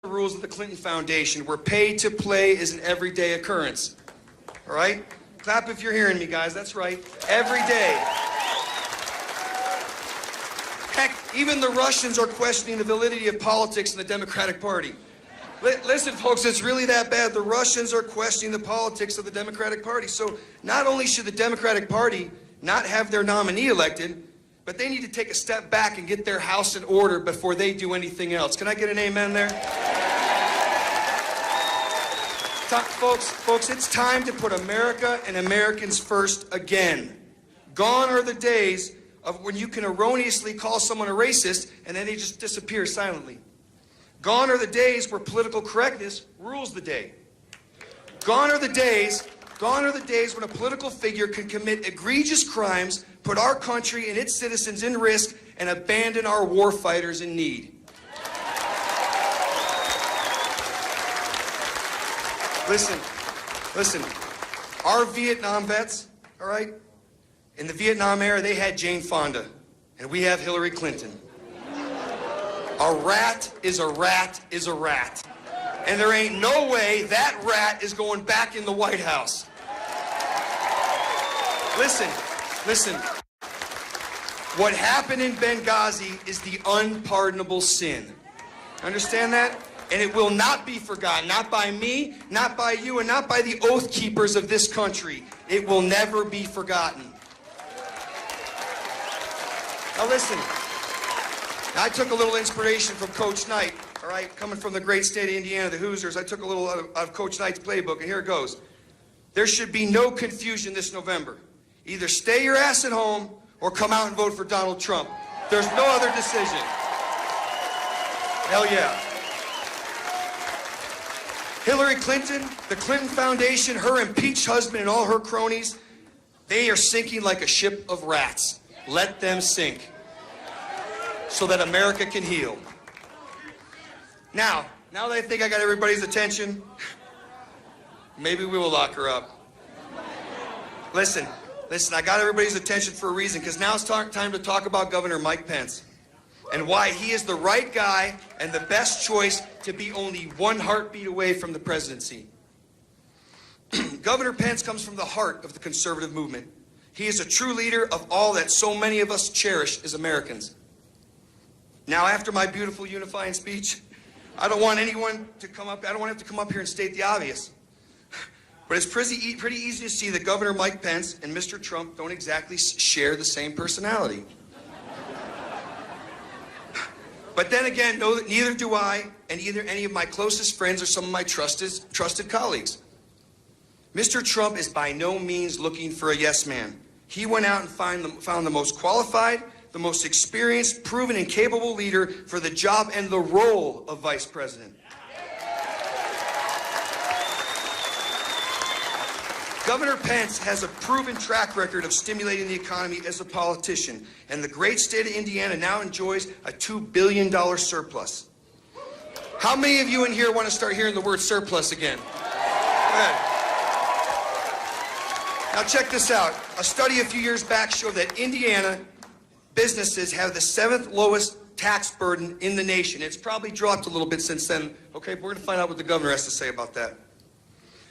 rules of the Clinton Foundation, where pay to play is an everyday occurrence. All right? Clap if you're hearing me, guys. That's right. Every day. Heck, even the Russians are questioning the validity of politics in the Democratic Party. Listen, folks, it's really that bad. The Russians are questioning the politics of the Democratic Party. So not only should the Democratic Party not have their nominee elected, but they need to take a step back and get their house in order before they do anything else. Can I get an amen there? Folks, it's time to put America and Americans first again. Gone are the days of when you can erroneously call someone a racist and then they just disappear silently. Gone are the days where political correctness rules the day. Gone are the days when a political figure can commit egregious crimes, put our country and its citizens in risk, and abandon our war fighters in need. Listen, our Vietnam vets, all right, in the Vietnam era, they had Jane Fonda, and we have Hillary Clinton. A rat is a rat is a rat. And there ain't no way that rat is going back in the White House. Listen. What happened in Benghazi is the unpardonable sin. Understand that? And it will not be forgotten. Not by me, not by you, and not by the oath keepers of this country. It will never be forgotten. Now listen. I took a little inspiration from Coach Knight, all right? Coming from the great state of Indiana, the Hoosiers, I took a little out of Coach Knight's playbook, and here it goes. There should be no confusion this November. Either stay your ass at home or come out and vote for Donald Trump. There's no other decision. Hell yeah. Hillary Clinton, the Clinton Foundation, her impeached husband, and all her cronies, they are sinking like a ship of rats. Let them sink, so that America can heal. Now that I think I got everybody's attention, maybe we will lock her up. Listen, I got everybody's attention for a reason, because now it's time to talk about Governor Mike Pence and why he is the right guy and the best choice to be only one heartbeat away from the presidency. Governor Pence comes from the heart of the conservative movement. He is a true leader of all that so many of us cherish as Americans. Now, after my beautiful unifying speech, I don't want anyone to come up, I don't want to have to come up here and state the obvious. But it's pretty easy to see that Governor Mike Pence and Mr. Trump don't exactly share the same personality. But then again, know that neither do I, and either any of my closest friends or some of my trusted colleagues. Mr. Trump is by no means looking for a yes man. He went out and found the most qualified, the most experienced, proven, and capable leader for the job and the role of vice president. Governor Pence has a proven track record of stimulating the economy as a politician, and the great state of Indiana now enjoys a $2 billion surplus. How many of you in here want to start hearing the word surplus again? Good. Now check this out. A study a few years back showed that Indiana businesses have the 7th lowest tax burden in the nation. It's probably dropped a little bit since then. Okay, we're going to find out what the governor has to say about that.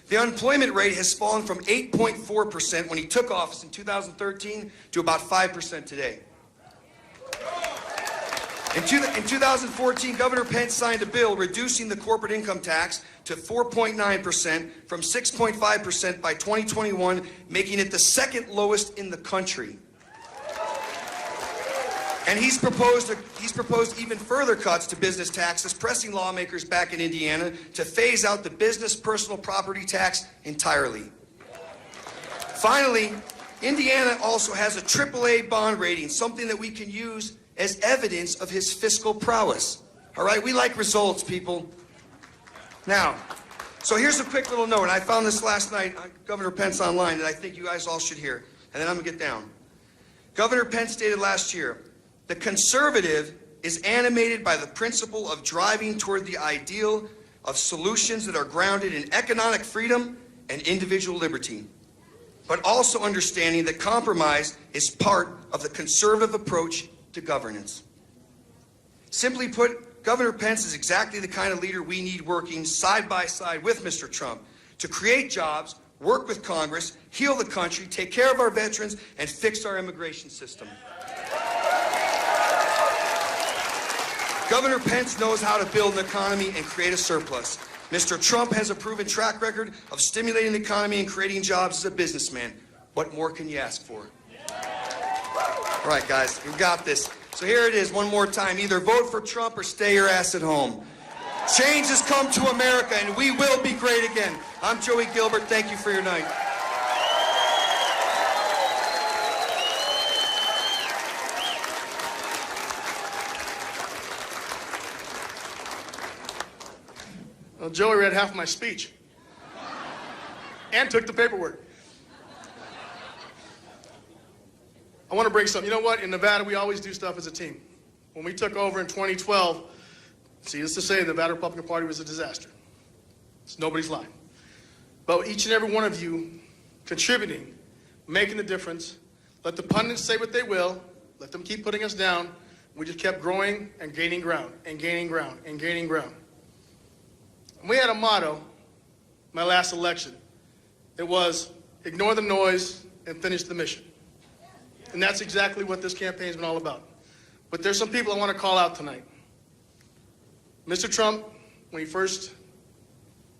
The unemployment rate has fallen from 8.4% when he took office in 2013 to about 5% today. In 2014, Governor Pence signed a bill reducing the corporate income tax to 4.9% from 6.5% by 2021, making it the 2nd lowest in the country. And he's proposed even further cuts to business taxes, pressing lawmakers back in Indiana to phase out the business personal property tax entirely. Finally, Indiana also has a AAA bond rating, something that we can use as evidence of his fiscal prowess. All right, we like results, people. Now, so here's a quick little note. I found this last night on Governor Pence online that I think you guys all should hear, and then I'm gonna get down. Governor Pence stated last year, "The conservative is animated by the principle of driving toward the ideal of solutions that are grounded in economic freedom and individual liberty, but also understanding that compromise is part of the conservative approach to governance." Simply put, Governor Pence is exactly the kind of leader we need working side by side with Mr. Trump to create jobs, work with Congress, heal the country, take care of our veterans, and fix our immigration system. Governor Pence knows how to build an economy and create a surplus. Mr. Trump has a proven track record of stimulating the economy and creating jobs as a businessman. What more can you ask for? All right, guys, we've got this. So here it is one more time. Either vote for Trump or stay your ass at home. Change has come to America, and we will be great again. I'm Joey Gilbert. Thank you for your night. Well, Joey read half my speech and took the paperwork. I want to bring something. You know what? In Nevada, we always do stuff as a team. When we took over in 2012, needless to say, the Nevada Republican Party was a disaster. It's nobody's lie. But each and every one of you contributing, making the difference, let the pundits say what they will, let them keep putting us down. We just kept growing and gaining ground and gaining ground and gaining ground. And we had a motto, my last election. It was, ignore the noise and finish the mission. And that's exactly what this campaign's been all about. But there's some people I want to call out tonight. Mr. Trump, when he first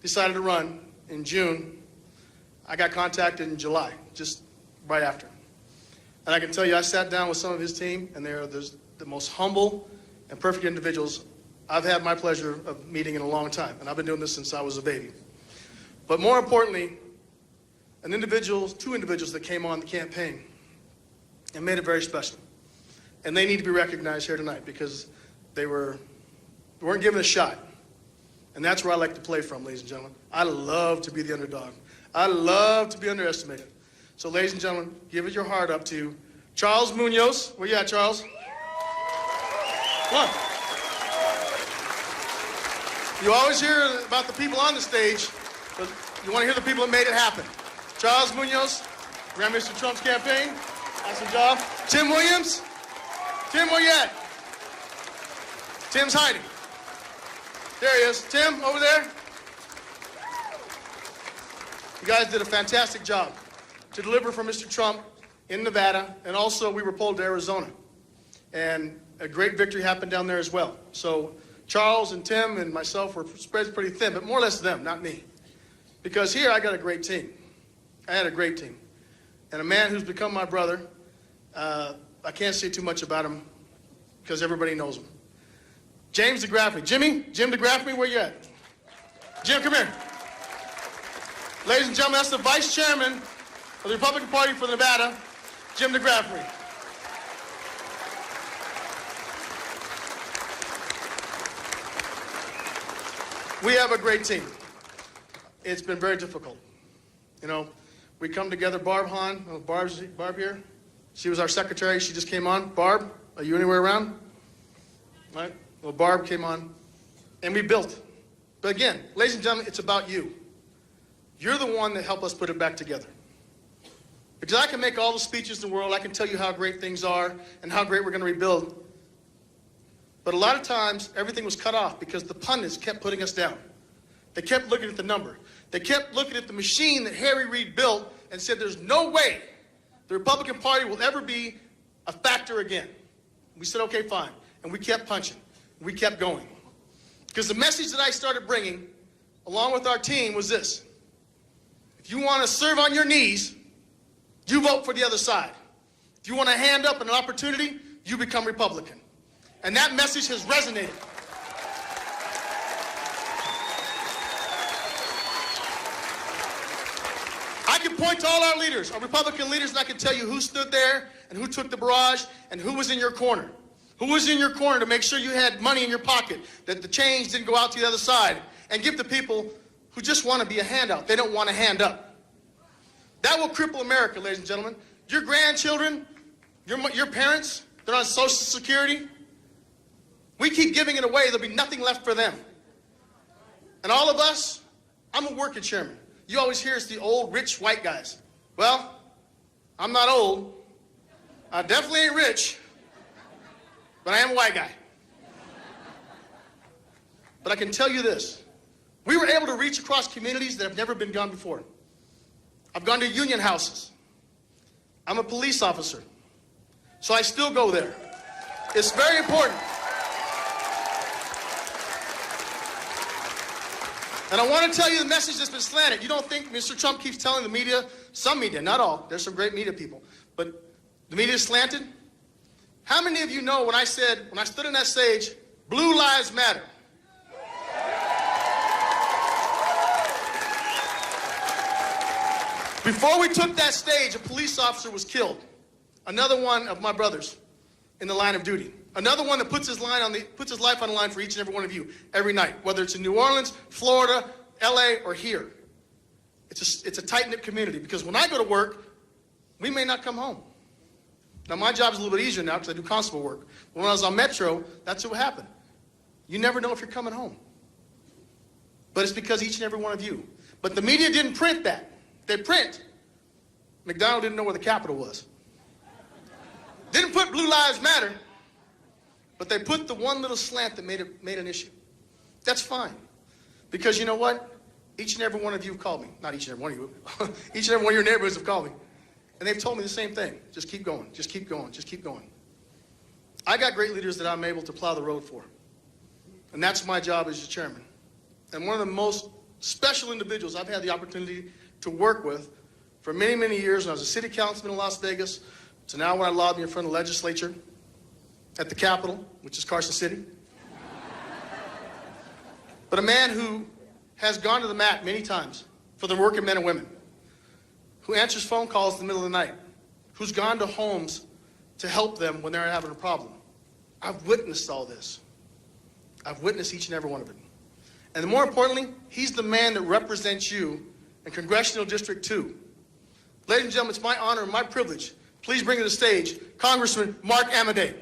decided to run in June, I got contacted in July, just right after. And I can tell you, I sat down with some of his team, and they're the most humble and perfect individuals I've had my pleasure of meeting in a long time. And I've been doing this since I was a baby. But more importantly, two individuals that came on the campaign and made it very special. And they need to be recognized here tonight because they weren't given a shot. And that's where I like to play from, ladies and gentlemen. I love to be the underdog. I love to be underestimated. So, ladies and gentlemen, give it your heart up to Charles Munoz. Where you at, Charles? Come on. You always hear about the people on the stage, but you want to hear the people that made it happen. Charles Munoz ran Mr. Trump's campaign. Awesome job. Tim Williams. Tim, where you at? Tim's hiding. There he is. Tim, over there. You guys did a fantastic job to deliver for Mr. Trump in Nevada, and also we were polled to Arizona. And a great victory happened down there as well. So Charles and Tim and myself were spread pretty thin, but more or less them, not me. Because here I got a great team. I had a great team. And a man who's become my brother, I can't say too much about him because everybody knows him. James DeGraffney. Jim DeGraffney, where you at? Jim, come here. Ladies and gentlemen, that's the Vice Chairman of the Republican Party for Nevada, Jim DeGraffney. We have a great team. It's been very difficult. You know, we come together. Barb Hahn, Barb here. She was our secretary. She just came on. Barb, are you anywhere around? Right? Well, Barb came on, and we built. But again, ladies and gentlemen, it's about you. You're the one that helped us put it back together. Because I can make all the speeches in the world. I can tell you how great things are and how great we're going to rebuild. But a lot of times, everything was cut off because the pundits kept putting us down. They kept looking at the number. They kept looking at the machine that Harry Reid built and said, there's no way the Republican Party will ever be a factor again. We said, okay, fine. And we kept punching. We kept going. Because the message that I started bringing, along with our team, was this. If you want to serve on your knees, you vote for the other side. If you want a hand up and an opportunity, you become Republican. And that message has resonated. I can point to all our leaders, our Republican leaders, and I can tell you who stood there and who took the barrage and who was in your corner. Who was in your corner to make sure you had money in your pocket, that the change didn't go out to the other side, and give to people who just want to be a handout. They don't want a hand up. That will cripple America, ladies and gentlemen. Your grandchildren, your parents, they're on Social Security. We keep giving it away, there'll be nothing left for them. And all of us, I'm a working chairman. You always hear it's the old, rich, white guys. Well, I'm not old. I definitely ain't rich, but I am a white guy. But I can tell you this. We were able to reach across communities that have never been gone before. I've gone to union houses. I'm a police officer, so I still go there. It's very important. And I want to tell you the message that's been slanted. You don't think Mr. Trump keeps telling the media, some media, not all, there's some great media people, but the media is slanted? How many of you know when I stood on that stage, Blue Lives Matter? Before we took that stage, a police officer was killed. Another one of my brothers in the line of duty. Another one that puts his life on the line for each and every one of you every night, whether it's in New Orleans, Florida, LA, or here. It's a tight-knit community because when I go to work, we may not come home. Now, my job is a little bit easier now because I do constable work. But when I was on Metro, that's what happened. You never know if you're coming home. But it's because each and every one of you. But the media didn't print that. They print. McDonald didn't know where the Capitol was. Didn't put Blue Lives Matter, but they put the one little slant that made an issue. That's fine. Because you know what? Each and every one of you have called me. Not each and every one of you. Each and every one of your neighborhoods have called me. And they've told me the same thing. Just keep going. Just keep going. Just keep going. I got great leaders that I'm able to plow the road for. And that's my job as your chairman. And one of the most special individuals I've had the opportunity to work with for many, many years when I was a city councilman in Las Vegas, to now when I lobby in front of the legislature, at the Capitol, which is Carson City. But a man who has gone to the mat many times for the working men and women, who answers phone calls in the middle of the night, who's gone to homes to help them when they're having a problem. I've witnessed all this. I've witnessed each and every one of it. And more importantly, he's the man that represents you in Congressional District 2. Ladies and gentlemen, it's my honor and my privilege. Please bring to the stage Congressman Mark Amadei.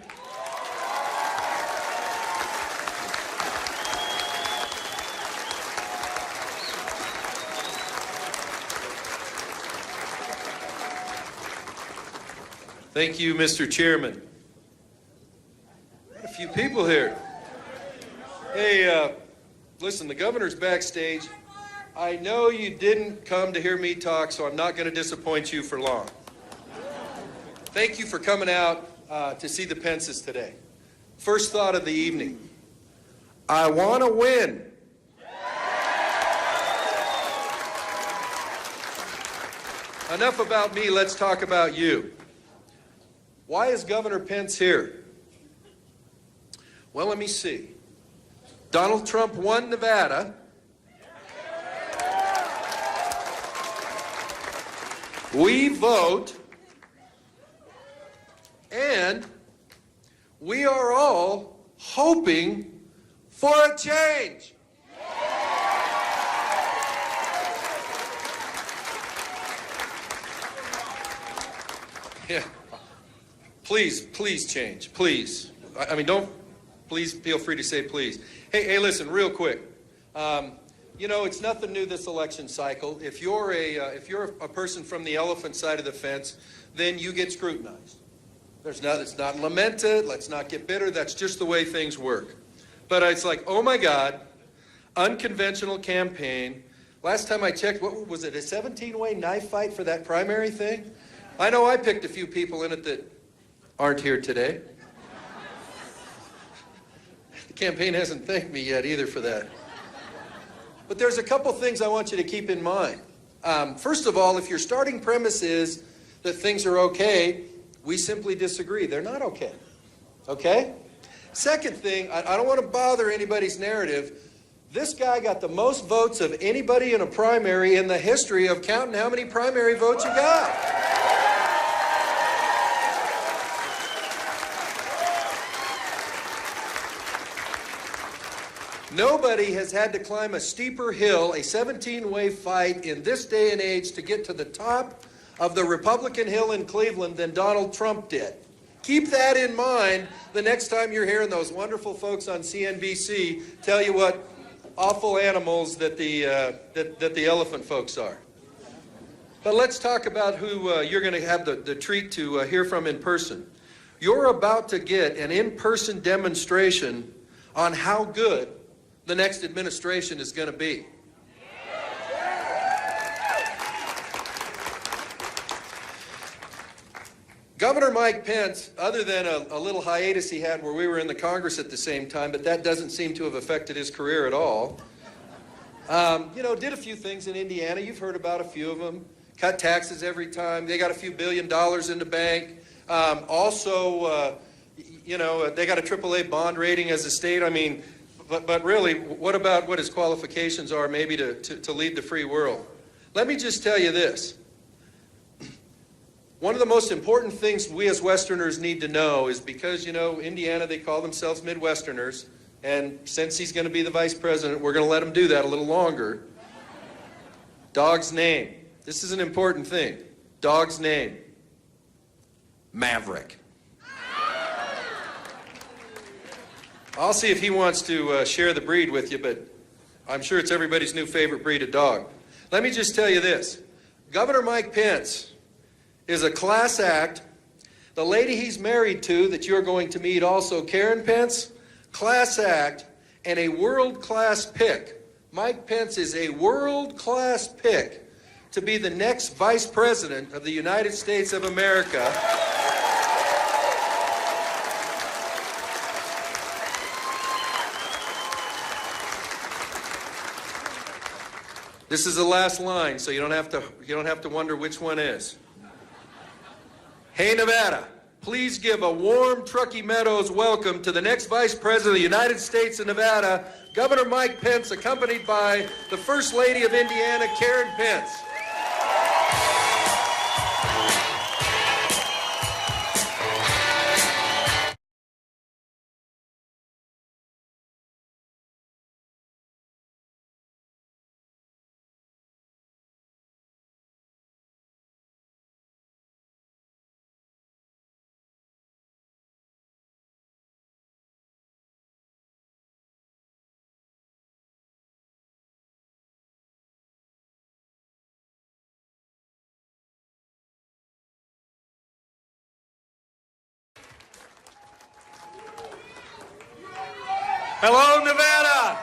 Thank you, Mr. Chairman. A few people here. Hey, listen, the governor's backstage. I know you didn't come to hear me talk, so I'm not going to disappoint you for long. Thank you for coming out to see the Pences today. First thought of the evening. I want to win. Enough about me, let's talk about you. Why is Governor Pence here? Well, let me see. Donald Trump won Nevada. We vote, and we are all hoping for a change. Yeah. Please change, please. I mean, please feel free to say please. Hey, listen, real quick. You know, it's nothing new this election cycle. If you're a person from the elephant side of the fence, then you get scrutinized. It's not lamented. Let's not get bitter. That's just the way things work. But it's like, oh my God, unconventional campaign. Last time I checked, what was it? A 17-way knife fight for that primary thing? I know I picked a few people in it that aren't here today. The campaign hasn't thanked me yet either for that. But there's a couple things I want you to keep in mind. First of all, if your starting premise is that things are okay, we simply disagree. They're not okay. Okay? Second thing, I don't want to bother anybody's narrative. This guy got the most votes of anybody in a primary in the history of counting how many primary votes you got. Nobody has had to climb a steeper hill, a 17-way fight in this day and age to get to the top of the Republican Hill in Cleveland than Donald Trump did. Keep that in mind the next time you're hearing those wonderful folks on CNBC tell you what awful animals that the elephant folks are. But let's talk about who you're going to have the treat to hear from in person. You're about to get an in-person demonstration on how good the next administration is going to be. Governor Mike Pence, other than a little hiatus he had where we were in the Congress at the same time, but that doesn't seem to have affected his career at all, did a few things in Indiana. You've heard about a few of them. Cut taxes every time. They got a few $1 billion in the bank. They got a AAA bond rating as a state. I mean, but really, what about what his qualifications are maybe to lead the free world? Let me just tell you this. One of the most important things we as Westerners need to know is because, Indiana, they call themselves Midwesterners, and since he's going to be the vice president, we're going to let him do that a little longer. Dog's name. This is an important thing. Dog's name. Maverick. I'll see if he wants to share the breed with you, but I'm sure it's everybody's new favorite breed of dog. Let me just tell you this. Governor Mike Pence is a class act. The lady he's married to that you're going to meet also, Karen Pence, class act and a world-class pick. Mike Pence is a world-class pick to be the next vice president of the United States of America. This is the last line, so you don't have to wonder which one is. Hey, Nevada, please give a warm Truckee Meadows welcome to the next Vice President of the United States of Nevada, Governor Mike Pence, accompanied by the First Lady of Indiana, Karen Pence. Hello, Nevada!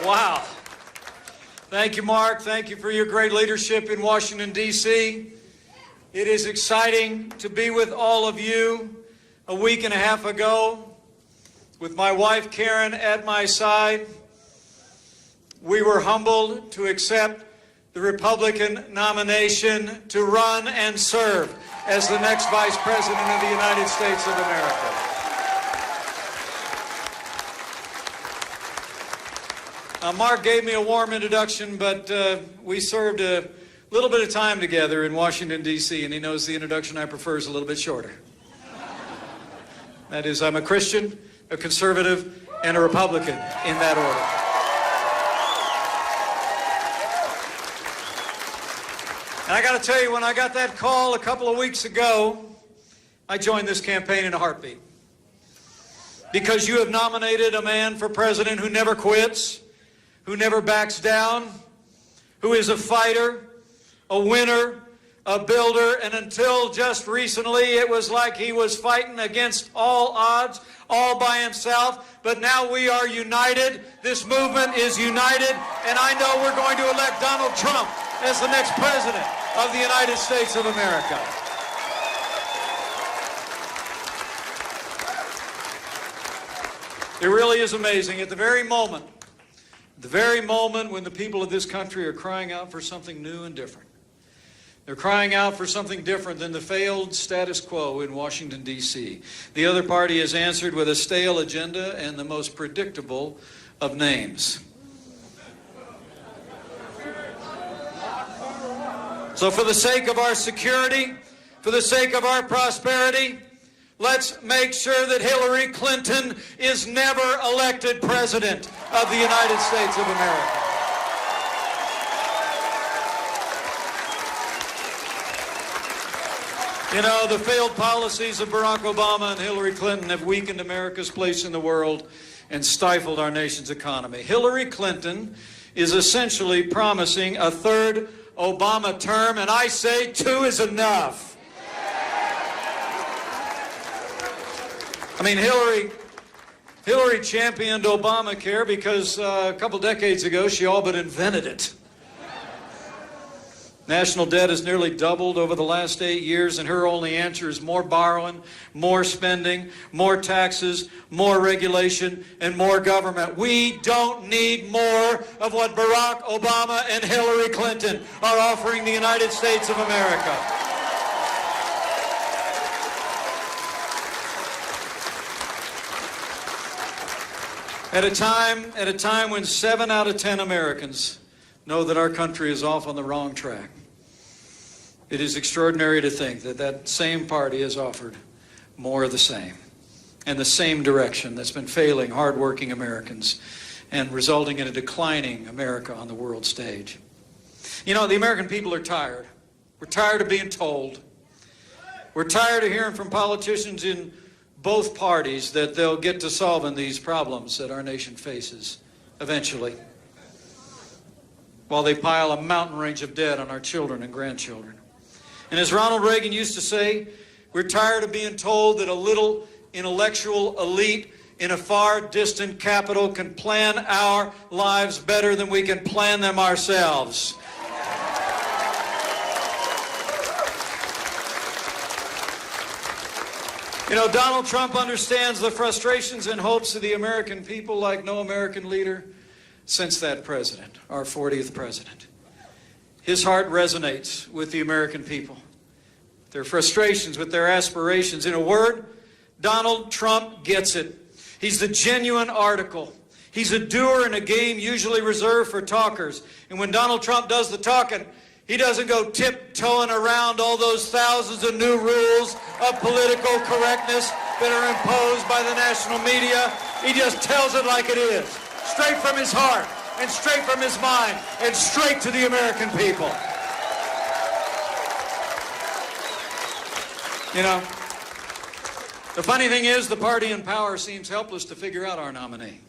Wow. Thank you, Mark. Thank you for your great leadership in Washington, D.C. It is exciting to be with all of you. A week and a half ago, with my wife, Karen, at my side, we were humbled to accept the Republican nomination to run and serve as the next Vice President of the United States of America. Mark gave me a warm introduction, but we served a little bit of time together in Washington, D.C., and he knows the introduction I prefer is a little bit shorter. That is, I'm a Christian, a conservative, and a Republican in that order. And I got to tell you, when I got that call a couple of weeks ago, I joined this campaign in a heartbeat. Because you have nominated a man for president who never quits, who never backs down, who is a fighter, a winner, a builder, and until just recently, it was like he was fighting against all odds, all by himself. But now we are united. This movement is united, and I know we're going to elect Donald Trump as the next president of the United States of America. It really is amazing. At the very moment when the people of this country are crying out for something new and different, they're crying out for something different than the failed status quo in Washington, D.C. The other party has answered with a stale agenda and the most predictable of names. So for the sake of our security, for the sake of our prosperity, let's make sure that Hillary Clinton is never elected president of the United States of America. You know, the failed policies of Barack Obama and Hillary Clinton have weakened America's place in the world and stifled our nation's economy. Hillary Clinton is essentially promising a third Obama term, and I say 2 is enough. I mean, Hillary Hillary championed Obamacare because a couple decades ago she all but invented it. National debt has nearly doubled over the last 8 years, and her only answer is more borrowing, more spending, more taxes, more regulation, and more government. We don't need more of what Barack Obama and Hillary Clinton are offering the United States of America. At a time when 7 out of 10 Americans know that our country is off on the wrong track, it is extraordinary to think that that same party has offered more of the same, and the same direction that's been failing hardworking Americans and resulting in a declining America on the world stage. You know, the American people are tired. We're tired of being told. We're tired of hearing from politicians in both parties that they'll get to solving these problems that our nation faces eventually, while they pile a mountain range of debt on our children and grandchildren. And as Ronald Reagan used to say, we're tired of being told that a little intellectual elite in a far distant capital can plan our lives better than we can plan them ourselves. You know, Donald Trump understands the frustrations and hopes of the American people like no American leader since that president, our 40th president. His heart resonates with the American people, their frustrations, with their aspirations. In a word, Donald Trump gets it. He's the genuine article. He's a doer in a game usually reserved for talkers. And when Donald Trump does the talking, he doesn't go tiptoeing around all those thousands of new rules of political correctness that are imposed by the national media. He just tells it like it is, straight from his heart and straight from his mind and straight to the American people. You know, the funny thing is the party in power seems helpless to figure out our nominee.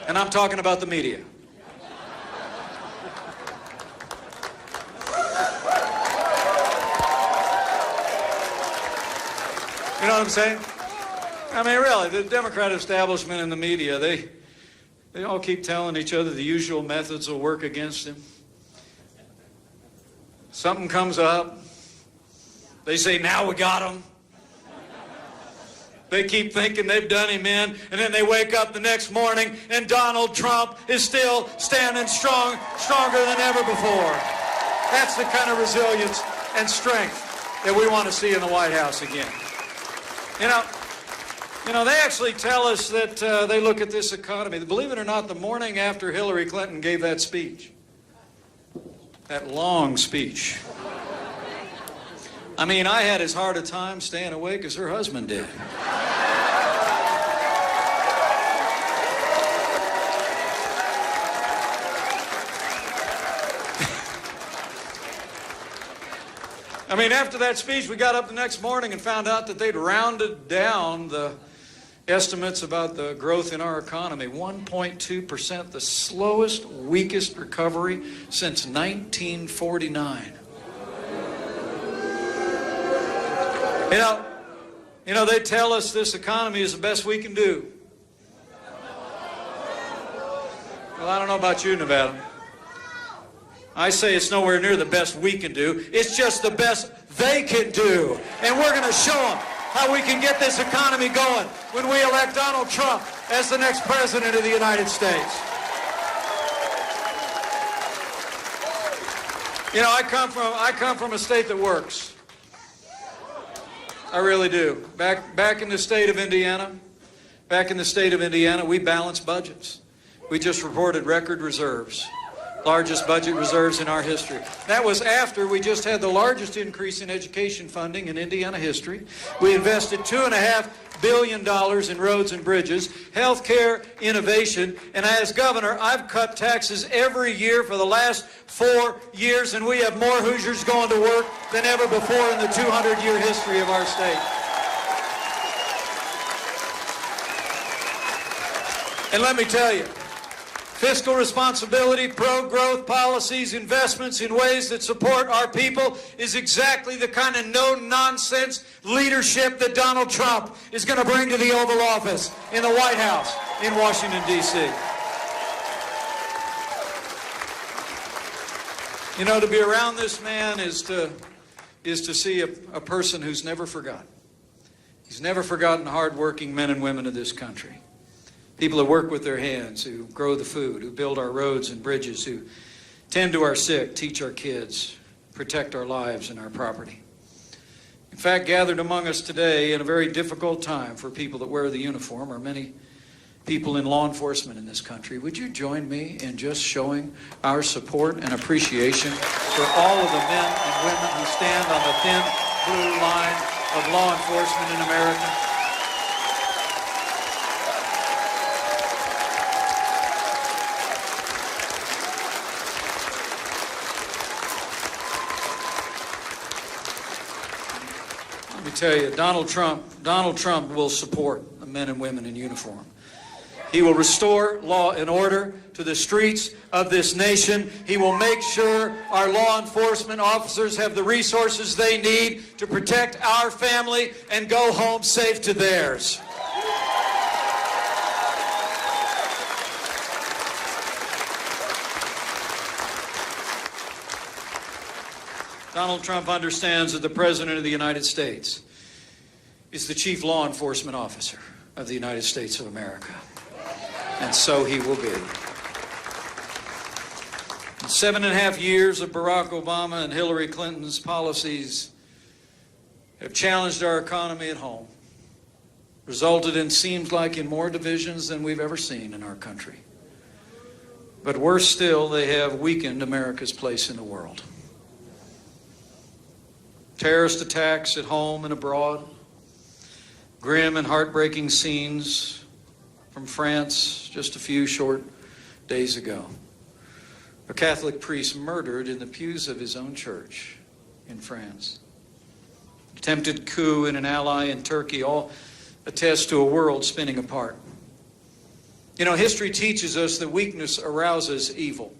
And I'm talking about the media. You know what I'm saying? I mean, really, the Democrat establishment and the media, they all keep telling each other the usual methods will work against him. Something comes up. They say, now we got him. They keep thinking they've done him in, and then they wake up the next morning, and Donald Trump is still standing stronger than ever before. That's the kind of resilience and strength that we want to see in the White House again. You know, they actually tell us that they look at this economy. Believe it or not, the morning after Hillary Clinton gave that speech, that long speech, I mean, I had as hard a time staying awake as her husband did. I mean, after that speech, we got up the next morning and found out that they'd rounded down the estimates about the growth in our economy. 1.2%, the slowest, weakest recovery since 1949. You know, they tell us this economy is the best we can do. Well, I don't know about you, Nevada. I say it's nowhere near the best we can do. It's just the best they can do. And we're going to show them how we can get this economy going when we elect Donald Trump as the next president of the United States. You know, I come from a state that works. I really do. Back in the state of Indiana, we balance budgets. We just reported record reserves. Largest budget reserves in our history. That was after we just had the largest increase in education funding in Indiana history. We invested $2.5 billion in roads and bridges, health care, innovation, and as governor, I've cut taxes every year for the last 4 years, and we have more Hoosiers going to work than ever before in the 200-year history of our state. And let me tell you, Fiscal responsibility, pro-growth policies, investments in ways that support our people is exactly the kind of no-nonsense leadership that Donald Trump is going to bring to the Oval Office in the White House in Washington, D.C. You know, to be around this man is to see a person who's never forgotten. He's never forgotten hard-working men and women of this country. People who work with their hands, who grow the food, who build our roads and bridges, who tend to our sick, teach our kids, protect our lives and our property. In fact, gathered among us today in a very difficult time for people that wear the uniform are many people in law enforcement in this country. Would you join me in just showing our support and appreciation for all of the men and women who stand on the thin blue line of law enforcement in America? Let me tell you, Donald Trump will support the men and women in uniform. He will restore law and order to the streets of this nation. He will make sure our law enforcement officers have the resources they need to protect our family and go home safe to theirs. Donald Trump understands that the President of the United States is the chief law enforcement officer of the United States of America. And so he will be. In 7.5 years of Barack Obama and Hillary Clinton's policies have challenged our economy at home, resulted in, seems like, in more divisions than we've ever seen in our country. But worse still, they have weakened America's place in the world. Terrorist attacks at home and abroad, grim and heartbreaking scenes from France just a few short days ago. A Catholic priest murdered in the pews of his own church in France. Attempted coup in an ally in Turkey, all attest to a world spinning apart. You know, history teaches us that weakness arouses evil.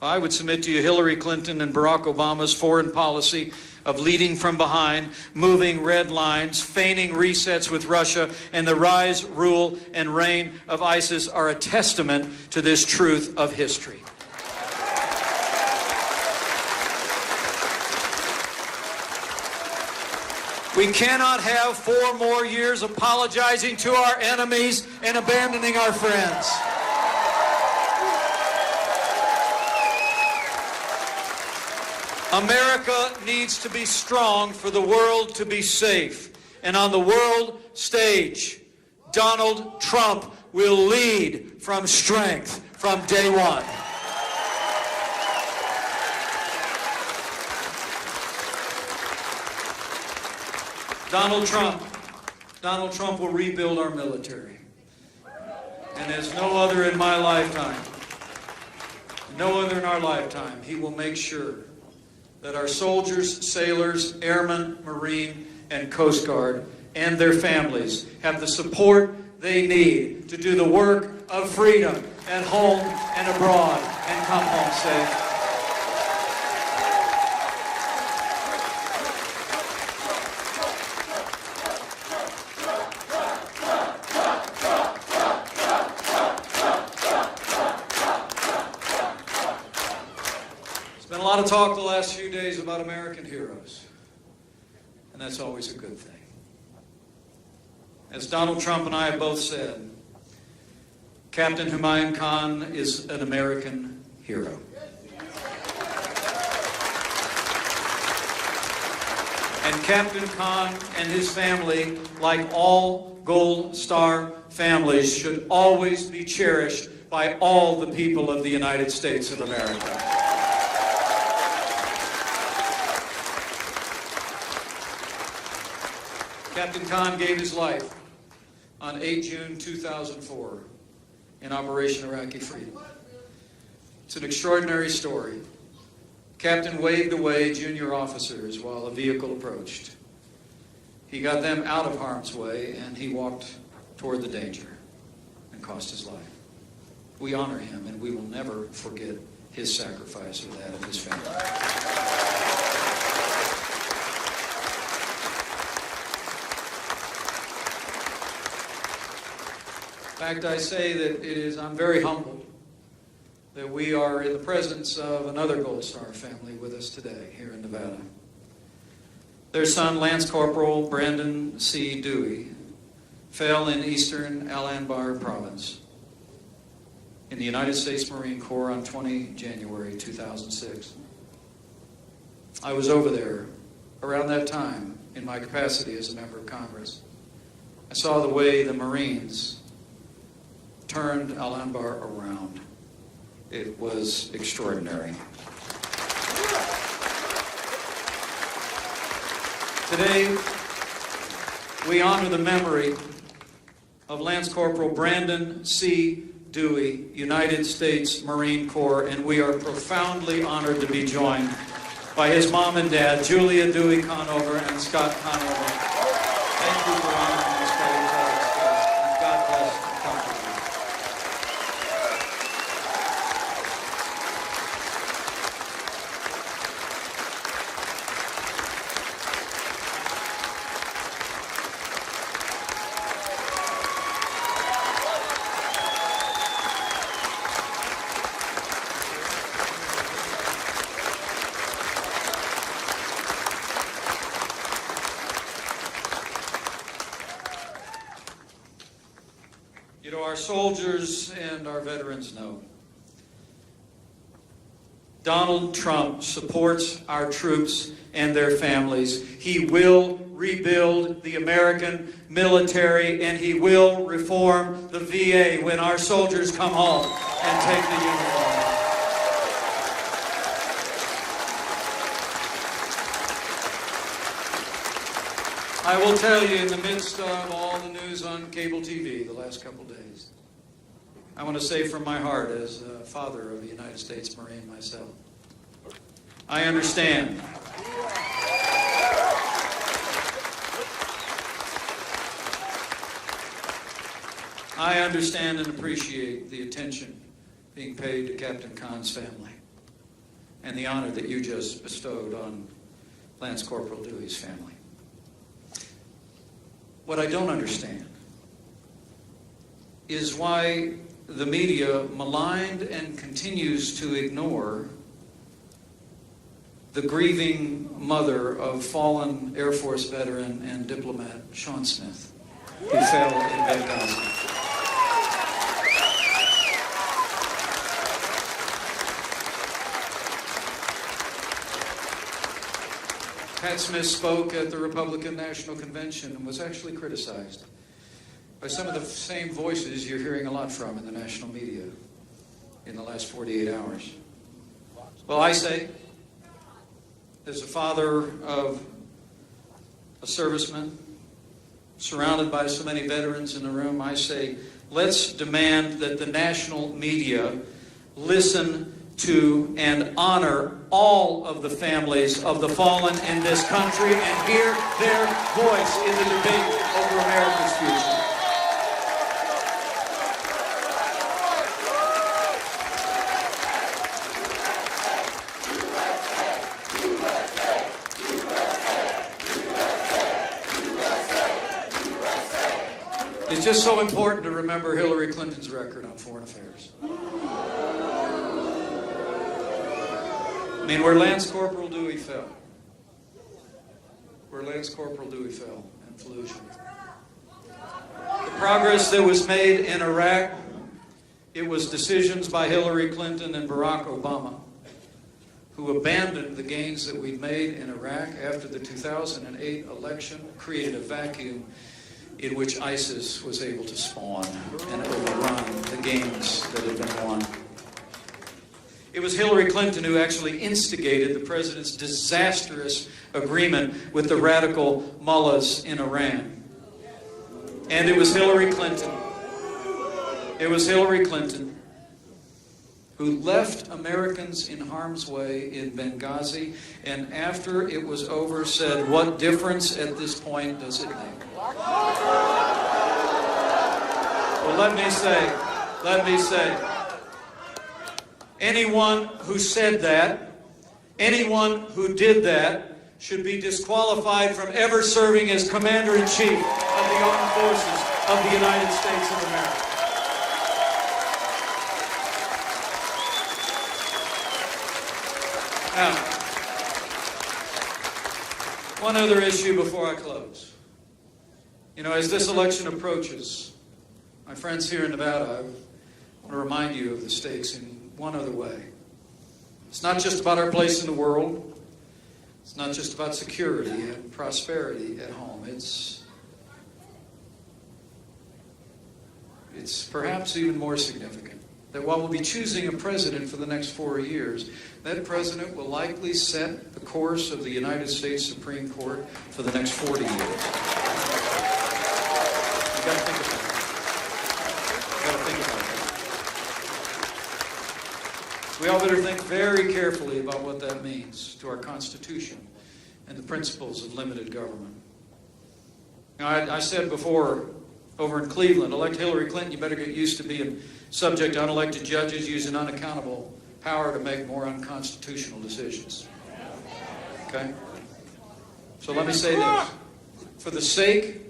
I would submit to you Hillary Clinton and Barack Obama's foreign policy of leading from behind, moving red lines, feigning resets with Russia, and the rise, rule, and reign of ISIS are a testament to this truth of history. We cannot have 4 more years apologizing to our enemies and abandoning our friends. America needs to be strong for the world to be safe. And on the world stage, Donald Trump will lead from strength from day one. Donald Trump will rebuild our military. And as no other in my lifetime, no other in our lifetime, he will make sure that our soldiers, sailors, airmen, Marine, and Coast Guard and their families have the support they need to do the work of freedom at home and abroad and come home safe. A lot of talk the last few days about American heroes, and that's always a good thing. As Donald Trump and I have both said, Captain Humayun Khan is an American hero. And Captain Khan and his family, like all Gold Star families, should always be cherished by all the people of the United States of America. Captain Khan gave his life on 8 June 2004 in Operation Iraqi Freedom. It's an extraordinary story. Captain waved away junior officers while a vehicle approached. He got them out of harm's way and he walked toward the danger and cost his life. We honor him, and we will never forget his sacrifice or that of his family. In fact, I say that I'm very humbled that we are in the presence of another Gold Star family with us today here in Nevada. Their son, Lance Corporal Brandon C. Dewey, fell in eastern Al-Anbar province in the United States Marine Corps on 20 January 2006. I was over there around that time in my capacity as a member of Congress. I saw the way the Marines turned Al-Anbar around. It was extraordinary. Today, we honor the memory of Lance Corporal Brandon C. Dewey, United States Marine Corps, and we are profoundly honored to be joined by his mom and dad, Julia Dewey Conover and Scott Conover. Thank you for honoring us by your presence, and God bless the country. You know, our soldiers and our veterans know Donald Trump supports our troops and their families. He will rebuild the American military, and he will reform the VA when our soldiers come home and take the uniform. I will tell you, in the midst of all the news on cable TV the last couple days, I want to say from my heart, as a father of a United States Marine myself, I understand. I understand and appreciate the attention being paid to Captain Khan's family and the honor that you just bestowed on Lance Corporal Dewey's family. What I don't understand is why the media maligned and continues to ignore the grieving mother of fallen Air Force veteran and diplomat Sean Smith, who fell in Benghazi. Pat Smith spoke at the Republican National Convention and was actually criticized by some of the same voices you're hearing a lot from in the national media in the last 48 hours. Well, I say, as a father of a serviceman, surrounded by so many veterans in the room, I say, let's demand that the national media listen to and honor all of the families of the fallen in this country and hear their voice in the debate over America's future. It's just so important to remember Hillary Clinton's record on foreign affairs. I mean, where Lance Corporal Dewey fell in Fallujah, the progress that was made in Iraq, it was decisions by Hillary Clinton and Barack Obama who abandoned the gains that we'd made in Iraq after the 2008 election, created a vacuum in which ISIS was able to spawn and overrun the gains that had been won. It was Hillary Clinton who actually instigated the president's disastrous agreement with the radical mullahs in Iran. And it was Hillary Clinton who left Americans in harm's way in Benghazi, and after it was over said, "What difference at this point does it make?" Well, let me say, Anyone who said that, anyone who did that, should be disqualified from ever serving as Commander-in-Chief of the Armed Forces of the United States of America. Now, one other issue before I close. You know, as this election approaches, my friends here in Nevada, I want to remind you of the stakes in one other way. It's not just about our place in the world. It's not just about security and prosperity at home. It's perhaps even more significant that while we'll be choosing a president for the next 4 years, that president will likely set the course of the United States Supreme Court for the next 40 years. You've got to think about it. You've got to think about that. We all better think very carefully about what that means to our Constitution and the principles of limited government. Now, I said before, over in Cleveland, elect Hillary Clinton, you better get used to being subject to unelected judges using unaccountable power to make more unconstitutional decisions. Okay? So let me say this. For the sake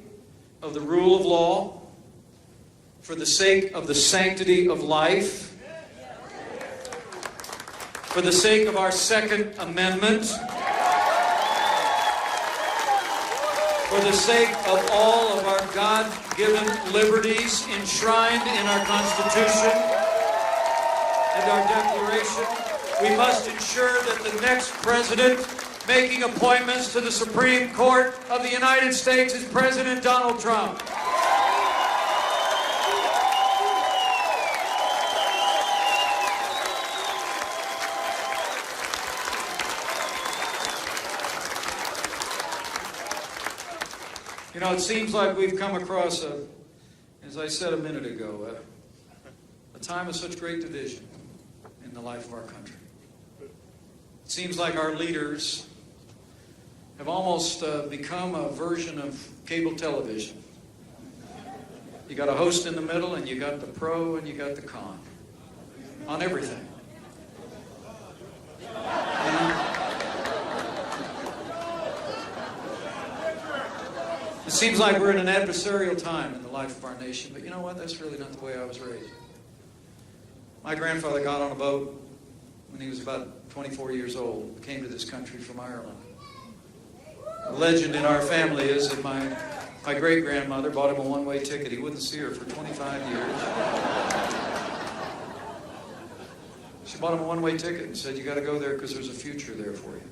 of the rule of law, for the sake of the sanctity of life, for the sake of our Second Amendment, for the sake of all of our God-given liberties enshrined in our Constitution and our Declaration, we must ensure that the next president making appointments to the Supreme Court of the United States is President Donald Trump. You know, it seems like we've come across, as I said a minute ago, a time of such great division in the life of our country. It seems like our leaders have almost become a version of cable television. You got a host in the middle, and you got the pro, and you got the con on everything. It seems like we're in an adversarial time in the life of our nation, but you know what? That's really not the way I was raised. My grandfather got on a boat when he was about 24 years old, came to this country from Ireland. The legend in our family is that my great-grandmother bought him a one-way ticket. He wouldn't see her for 25 years. She bought him a one-way ticket and said, "You got to go there because there's a future there for you."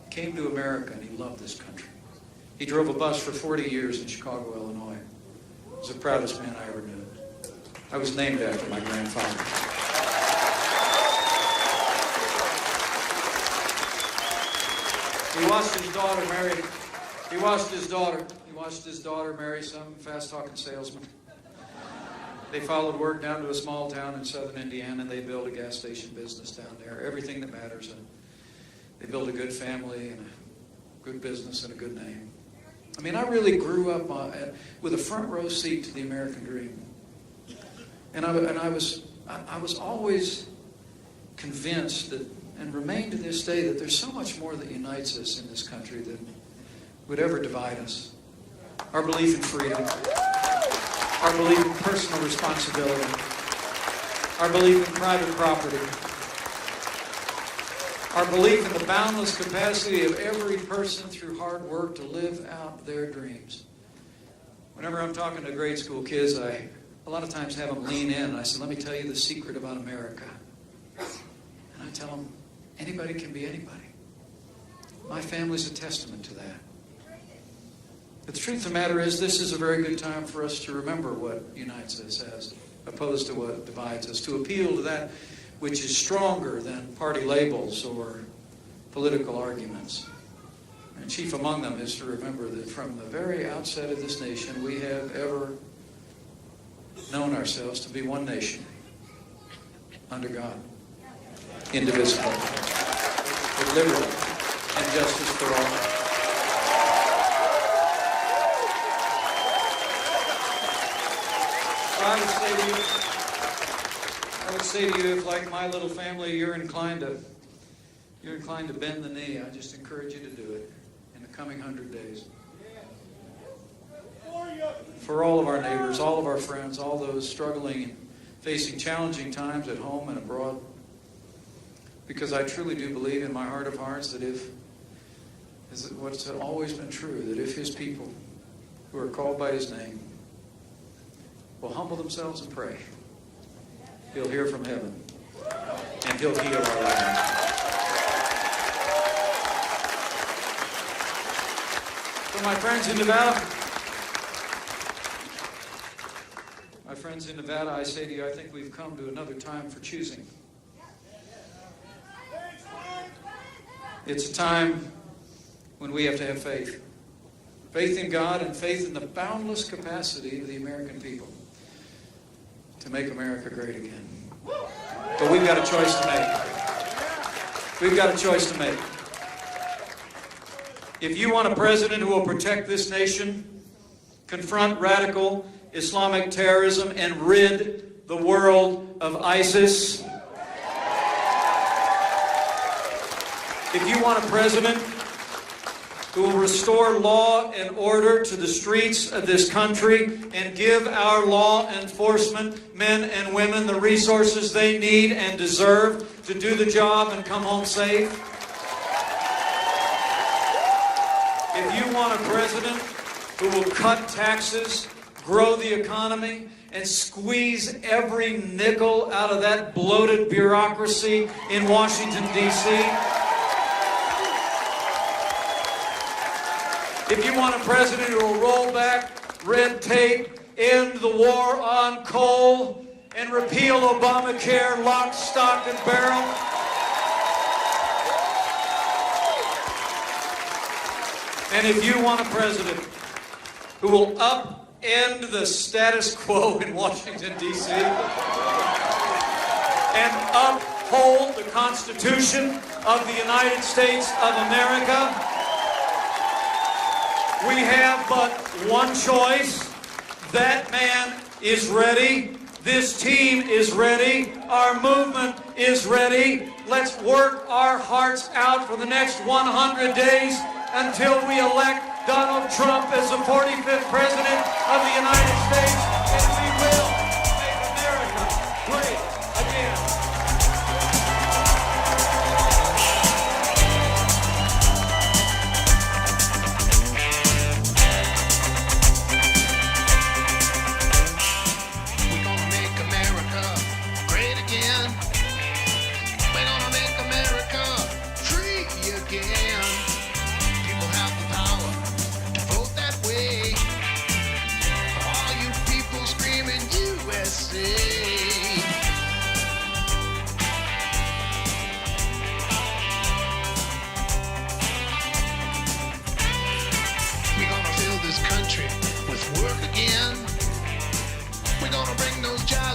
He came to America and he loved this country. He drove a bus for 40 years in Chicago, Illinois. He was the proudest man I ever knew. I was named after my grandfather. He watched his daughter marry some fast-talking salesman. They followed word down to a small town in southern Indiana, and they built a gas station business down there. Everything that matters. And they built a good family and a good business and a good name. I mean, I really grew up with a front row seat to the American dream. And I was always convinced that, and remain to this day, that there's so much more that unites us in this country than would ever divide us. Our belief in freedom, our belief in personal responsibility, our belief in private property, our belief in the boundless capacity of every person through hard work to live out their dreams. Whenever I'm talking to grade school kids, I a lot of times have them lean in and I say, "Let me tell you the secret about America." And I tell them, anybody can be anybody. My family's a testament to that. But the truth of the matter is, this is a very good time for us to remember what unites us as opposed to what divides us, to appeal to that which is stronger than party labels or political arguments. And chief among them is to remember that from the very outset of this nation, we have ever known ourselves to be one nation under God, indivisible, with liberty and justice for all. So I would say to you, I would say to you, if like my little family, you're inclined to bend the knee, I just encourage you to do it in the coming 100 days. For all of our neighbors, all of our friends, all those struggling and facing challenging times at home and abroad. Because I truly do believe in my heart of hearts that is what's always been true, that if his people who are called by his name will humble themselves and pray, he'll hear from heaven and he'll heal our land. For my friends in Nevada, I say to you, I think we've come to another time for choosing. It's a time when we have to have faith. Faith in God and faith in the boundless capacity of the American people to make America great again. But we've got a choice to make. We've got a choice to make. If you want a president who will protect this nation, confront radical Islamic terrorism, and rid the world of ISIS, if you want a president who will restore law and order to the streets of this country and give our law enforcement men and women the resources they need and deserve to do the job and come home safe, if you want a president who will cut taxes, grow the economy, and squeeze every nickel out of that bloated bureaucracy in Washington, D.C., if you want a president who will roll back red tape, end the war on coal, and repeal Obamacare lock, stock, and barrel, and if you want a president who will upend the status quo in Washington, D.C., and uphold the Constitution of the United States of America, we have but one choice. That man is ready. This team is ready. Our movement is ready. Let's work our hearts out for the next 100 days until we elect Donald Trump as the 45th President of the United States, and we will make America great again. We're gonna make America great again. We're gonna make America free again. People have the power to vote that way. All you people screaming USA. We're gonna fill this country with work again. We're gonna bring those jobs